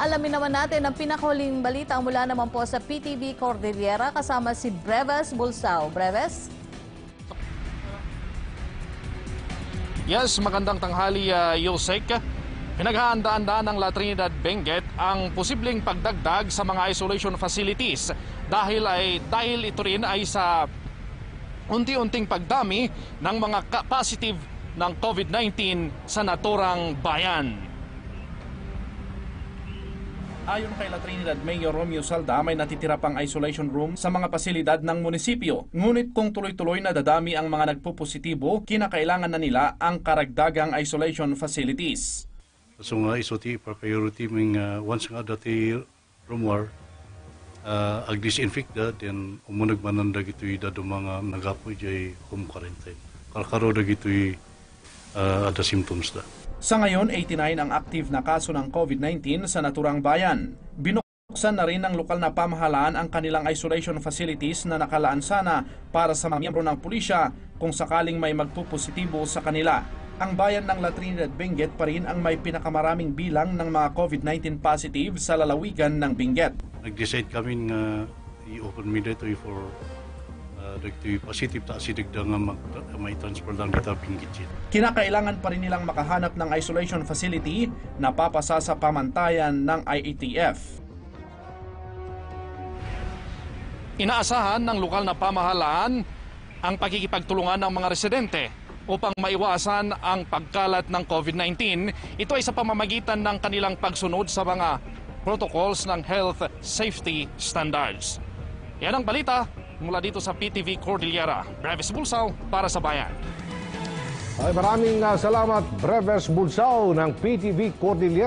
Alamin naman natin ang pinakahuling balita mula naman po sa PTV Cordillera kasama si Breves Bulsao. Breves? Yes, magandang tanghali, Yusek. Pinaghahandaan ng La Trinidad Benguet ang posibleng pagdagdag sa mga isolation facilities dahil ito rin ay sa unti-unting pagdami ng mga positive ng COVID-19 sa naturang bayan. Ayon kay La Trinidad Mayor Romeo Salda, may natitira pang isolation room sa mga pasilidad ng munisipyo. Ngunit kung tuloy-tuloy na dadami ang mga nagpupositibo, kinakailangan na nila ang karagdagang isolation facilities. So nga isoti priority ming once nga dati rumor ag-disinfect da then umunag mananda gito'y dado mga nagapoy jay home quarantine. Kalkaro da gito'y ada symptoms da. Sa ngayon, 89 ang active na kaso ng COVID-19 sa naturang bayan. Binuksan na rin ng lokal na pamahalaan ang kanilang isolation facilities na nakalaan sana para sa mga miyembro ng pulisya kung sakaling may magpupositibo sa kanila. Ang bayan ng La Trinidad Benguet pa rin ang may pinakamaraming bilang ng mga COVID-19 positive sa lalawigan ng Benguet. Nag-decide kami nga i-open me dito for dagtoy positive ta sidig da nga may transfer lang dito Benguet. Kinakailangan pa rin nilang makahanap ng isolation facility na papasa sa pamantayan ng IATF. Inaasahan ng lokal na pamahalaan ang pagkikipagtulungan ng mga residente upang maiwasan ang pagkalat ng COVID-19. Ito ay sa pamamagitan ng kanilang pagsunod sa mga protocols ng health safety standards. Yan ang balita mula dito sa PTV Cordillera. Breves Bulsao para sa Bayan. Ay, maraming salamat, Breves Bulsao ng PTV Cordillera.